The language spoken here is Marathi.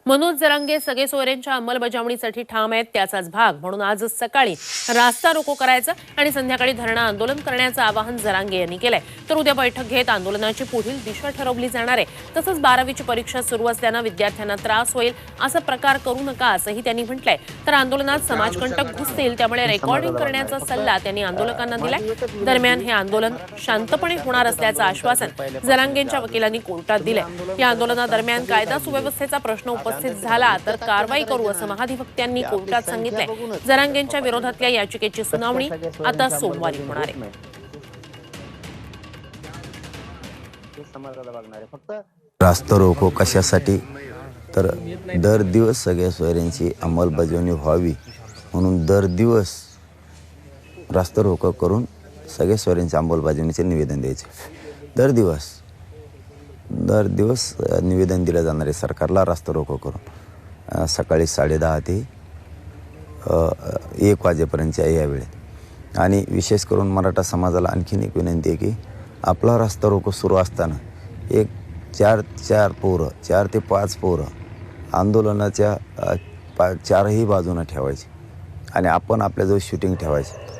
मनोज जरांगे सगळे सोयऱ्यांच्या अंमलबजावणीसाठी ठाम आहेत, त्याचाच भाग म्हणून आज सकाळी रास्ता रोको करायचं आणि संध्याकाळी धरणं आंदोलन करण्याचं आवाहन जरांगे यांनी केलंय. तर उद्या बैठक घेत आंदोलनाची पुढील दिशा ठरवली जाणार आहे. तसंच 12वीची परीक्षा सुरू असल्यानं विद्यार्थ्यांना त्रास होईल असा प्रकार करू नका असंही त्यांनी म्हटलंय. तर आंदोलनात समाजकंटक घुसतील त्यामुळे रेकॉर्डिंग करण्याचा सल्ला त्यांनी आंदोलकांना दिलाय. दरम्यान हे आंदोलन शांतपणे होणार असल्याचं आश्वासन जरांगेंच्या वकिलांनी कोर्टात दिलंय. या आंदोलनादरम्यान कायदा सुव्यवस्थेचा प्रश्न उपस्थित झाला तर कारवाई करू असं महाधिवक्त्यांनी कोर्टात सांगितलंय. जरांगेंच्या विरोधातल्या याचिकेची सुनावणी आता सोमवारी होणार आहे. रास्ता रोको कशासाठी तर दर दिवस सगळ्या सोयऱ्यांची अंमलबजावणी व्हावी म्हणून दर दिवस रास्ता रोको करून सगळ्या सोयऱ्यांच्या अंमलबजावणीचे निवेदन द्यायचे. दर दिवस निवेदन दिलं जाणार आहे सरकारला रास्ता रोको करून सकाळी 10:30 ते 1 वाजेपर्यंतच्या या वेळेत. आणि विशेष करून मराठा समाजाला आणखीन एक विनंती आहे की आपला रास्ता रोको सुरू असताना एक 4 ते 5 पोरं आंदोलनाच्या 4ही बाजूनं ठेवायची आणि आपण आपल्याजवळ शूटिंग ठेवायची.